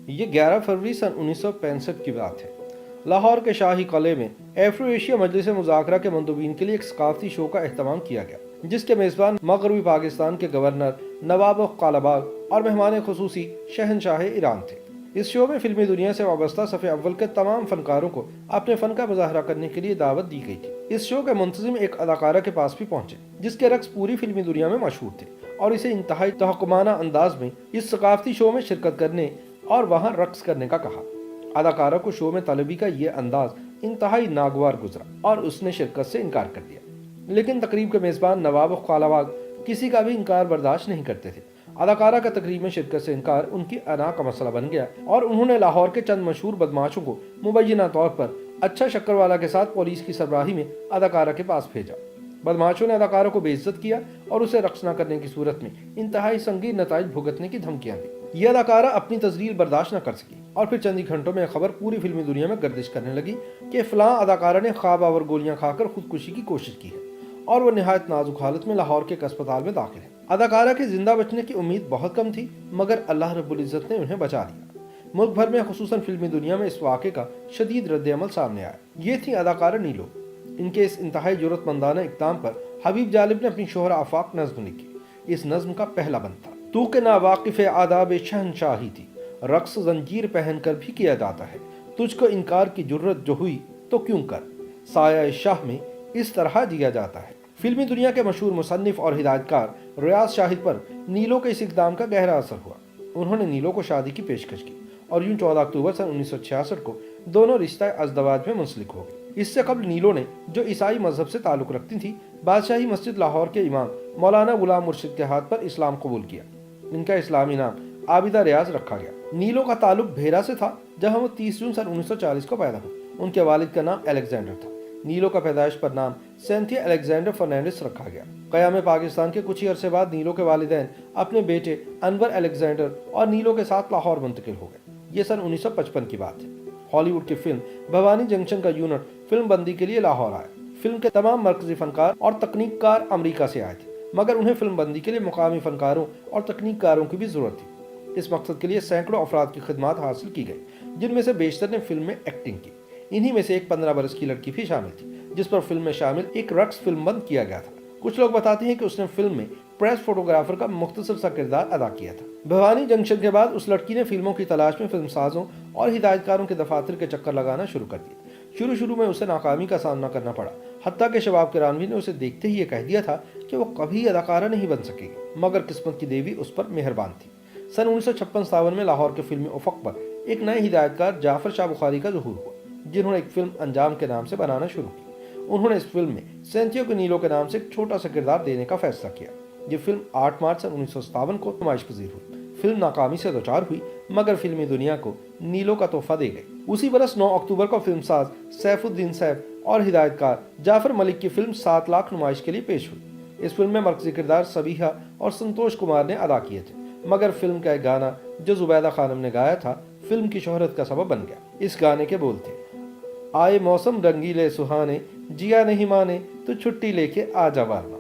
یہ 11 فروری سن 1965 کی بات ہے۔ لاہور کے شاہی قلعے میں ایفرو ایشیا مجلس مذاکرہ کے مندوبین کے لیے ایک ثقافتی شو کا اہتمام کیا گیا، جس کے میزبان مغربی پاکستان کے گورنر نواب قلعہباغ اور مہمان خصوصی شہنشاہ ایران تھے۔ اس شو میں فلمی دنیا سے وابستہ صف اول کے تمام فنکاروں کو اپنے فن کا مظاہرہ کرنے کے لیے دعوت دی گئی تھی۔ اس شو کے منتظم ایک اداکارہ کے پاس بھی پہنچے، جس کے رقص پوری فلمی دنیا میں مشہور تھے، اور اسے انتہائی تحکمانہ انداز میں اس ثقافتی شو میں شرکت کرنے اور وہاں رقص کرنے کا کہا۔ اداکارہ کو شو میں طلبی کا یہ انداز انتہائی ناگوار گزرا اور اس نے شرکت سے انکار کر دیا، لیکن تقریب کے میزبان نواب قلعہباغ کسی کا بھی انکار برداشت نہیں کرتے تھے۔ اداکارہ کا تقریب میں شرکت سے انکار ان کی انا کا مسئلہ بن گیا اور انہوں نے لاہور کے چند مشہور بدماشوں کو مبینہ طور پر اچھا شکروالا کے ساتھ پولیس کی سربراہی میں اداکارہ کے پاس بھیجا۔ بدماشوں نے اداکارہ کو بے عزت کیا اور اسے رقص نہ کرنے کی صورت میں انتہائی سنگین نتائج بھگتنے کی دھمکیاں دی۔ یہ اداکارہ اپنی تذلیل برداشت نہ کر سکی اور پھر چند ہی گھنٹوں میں خبر پوری فلمی دنیا میں گردش کرنے لگی کہ فلاں اداکارہ نے خواب آور گولیاں کھا کر خودکشی کی کوشش کی ہے اور وہ نہایت نازک حالت میں لاہور کے ایک اسپتال میں داخل ہے۔ اداکارہ کے زندہ بچنے کی امید بہت کم تھی، مگر اللہ رب العزت نے انہیں بچا لیا۔ ملک بھر میں خصوصاً فلمی دنیا میں اس واقعے کا شدید رد عمل سامنے آیا۔ یہ تھی اداکارہ نیلو۔ ان کے اس انتہائی جرأت مندانہ اقدام پر حبیب جالب نے اپنی شہرہ آفاق نظم لکھی۔ اس نظم کا پہلا بند تھا: تو کہ ناواقف آداب شہنشاہی تھی، رقص زنجیر پہن کر بھی کیا جاتا ہے، تجھ کو انکار کی جرأت جو ہوئی تو کیوں کر، سایہ شاہ میں اس طرح جیا جاتا ہے۔ فلمی دنیا کے مشہور مصنف اور ہدایت کار ریاض شاہد پر نیلو کے اس اقدام کا گہرا اثر ہوا۔ انہوں نے نیلو کو شادی کی پیشکش کی اور یوں 14 اکتوبر سن 1966 کو دونوں رشتہ ازدواج میں منسلک ہو گئے۔ اس سے قبل نیلو نے، جو عیسائی مذہب سے تعلق رکھتی تھی، بادشاہی مسجد لاہور کے امام مولانا غلام مرشد کے ہاتھ پر اسلام قبول کیا۔ ان کا اسلامی نام عابدہ ریاض رکھا گیا۔ نیلو کا تعلق بھیرا سے تھا، جہاں وہ 30 جون سن 1940 کو پیدا ہوئی۔ ان کے والد کا نام الیگزینڈر تھا۔ نیلو کا پیدائش پر نام سینتھیا الیگزینڈر فرنینڈس رکھا گیا۔ قیام پاکستان کے کچھ ہی عرصے بعد نیلو کے والدین اپنے بیٹے انور الیگزینڈر اور نیلو کے ساتھ لاہور منتقل ہو گئے۔ یہ سن 1955 کی بات ہے۔ ہالی ووڈ کی فلم بھوانی جنکشن کا یونٹ فلم بندی کے لیے لاہور آیا۔ فلم کے تمام مرکزی فنکار اور تکنیک کار امریکہ سے آئے تھے، مگر انہیں فلم بندی کے لیے مقامی فنکاروں اور تکنیک کاروں کی بھی ضرورت تھی۔ اس مقصد کے لیے سینکڑوں افراد کی خدمات حاصل کی گئی، جن میں سے بیشتر نے فلم میں ایکٹنگ کی۔ انہی میں سے ایک 15 برس کی لڑکی بھی شامل تھی، جس پر فلم میں شامل ایک رقص فلم بند کیا گیا تھا۔ کچھ لوگ بتاتے ہیں کہ اس نے فلم میں پریس فوٹوگرافر کا مختصر سا کردار ادا کیا تھا۔ بھوانی جنکشن کے بعد اس لڑکی نے فلموں کی تلاش میں فلم سازوں اور ہدایت کاروں کے دفاتر کے چکر لگانا شروع کر دیا۔ شروع میں اسے ناکامی کا سامنا کرنا پڑا، حتیٰ کہ شباب کرانوی نے اسے دیکھتے ہی یہ کہہ دیا تھا کہ وہ کبھی اداکارہ نہیں بن سکے گی، مگر قسمت کی دیوی اس پر مہربان تھی۔ سن 1956-57 میں لاہور کے فلمی افق پر ایک نئے ہدایت کار جعفر شاہ بخاری کا ظہور ہوا، جنہوں نے ایک فلم انجام کے نام سے بنانا شروع کی۔ انہوں نے اس فلم میں سینتھیا کو نیلو کے نام سے ایک چھوٹا سا کردار دینے کا فیصلہ کیا۔ یہ فلم 8 مارچ سن 1957 کو نمائش پذیر ہوئی۔ فلم ناکامی سے دوچار ہوئی، مگر فلمی دنیا کو نیلو کا تحفہ دے گئی۔ اسی برس 9 اکتوبر کو فلم ساز سیف الدین سیف اور ہدایت کار جعفر ملک کی فلم 7 لاکھ نمائش کے لیے پیش ہوئی۔ اس فلم میں مرکزی کردار سبیحہ اور سنتوش کمار نے ادا کیے تھے، مگر فلم کا ایک گانا جو زبیدہ خانم نے گایا تھا فلم کی شہرت کا سبب بن گیا۔ اس گانے کے بول تھے: آئے موسم رنگیلے سہانے، جیا نہیں مانے تو چھٹی لے کے آ جا ورنہ۔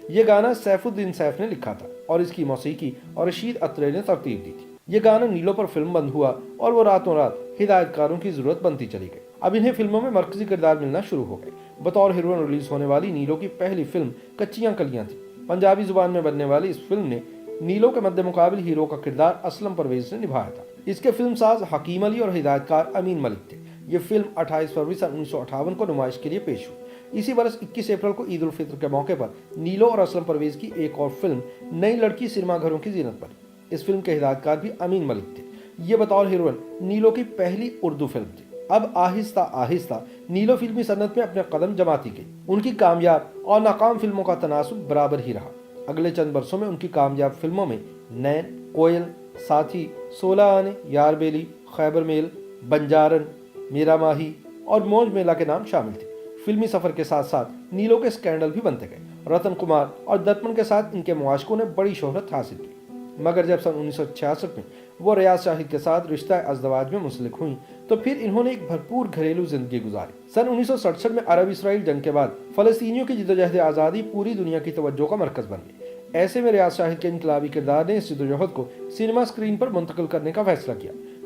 یہ گانا سیف الدین سیف نے لکھا تھا اور اس کی موسیقی اور رشید اترے نے ترتیب دی تھی۔ یہ گانا نیلو پر فلم بند ہوا اور وہ راتوں رات ہدایت کاروں کی ضرورت بنتی چلی گئی۔ اب انہیں فلموں میں مرکزی کردار ملنا شروع ہو گئے۔ بطور ہیروئن ریلیز ہونے والی نیلو کی پہلی فلم کچیاں کلیاں تھی۔ پنجابی زبان میں بننے والی اس فلم نے نیلو کے مد مقابل ہیرو کا کردار اسلم پرویز نے نبھایا تھا۔ اس کے فلم ساز حکیم علی اور ہدایت کار امین ملک تھے۔ یہ فلم 28 فروری سن 1958 کو نمائش کے لیے پیش ہوئی۔ اسی برس 21 اپریل کو عید الفطر کے موقع پر نیلو اور اسلم پرویز کی ایک اور فلم نئی لڑکی سنیما گھروں کی زینت بنی۔ اس فلم کے ہدایت کار بھی امین ملک تھے۔ یہ بطور ہیروئن نیلو کی پہلی اردو فلم تھی۔ اب آہستہ آہستہ نیلو فلمی صنعت میں اپنے قدم جماتی گئی۔ ان کی کامیاب اور ناکام فلموں کا تناسب برابر ہی رہا۔ اگلے چند برسوں میں ان کی کامیاب فلموں میں نین، کوئل، ساتھی، 16 آنے، یار بیلی، خیبر میل، بنجارن، میرا ماہی اور موج میلہ کے نام شامل تھے۔ فلمی سفر کے ساتھ ساتھ نیلو کے سکینڈل بھی بنتے گئے۔ رتن کمار اور درپن کے ساتھ ان کے معاشقوں نے بڑی شہرت حاصل کی، مگر جب سن 1966 میں وہ ریاض شاہد کے ساتھ رشتہ ازدواج میں منسلک ہوئیں تو پھر انہوں نے ایک بھرپور گھریلو زندگی گزاری۔ سن 1967 میں عرب اسرائیل جنگ کے بعد فلسطینیوں کی جدوجہد آزادی پوری دنیا کی توجہ کا مرکز بن گئی۔ ایسے میں ریاض شاہد کے انقلابی کردار نے اس جدوجہد کو سینما اسکرین پر منتقل کرنے کا فیصلہ کیا۔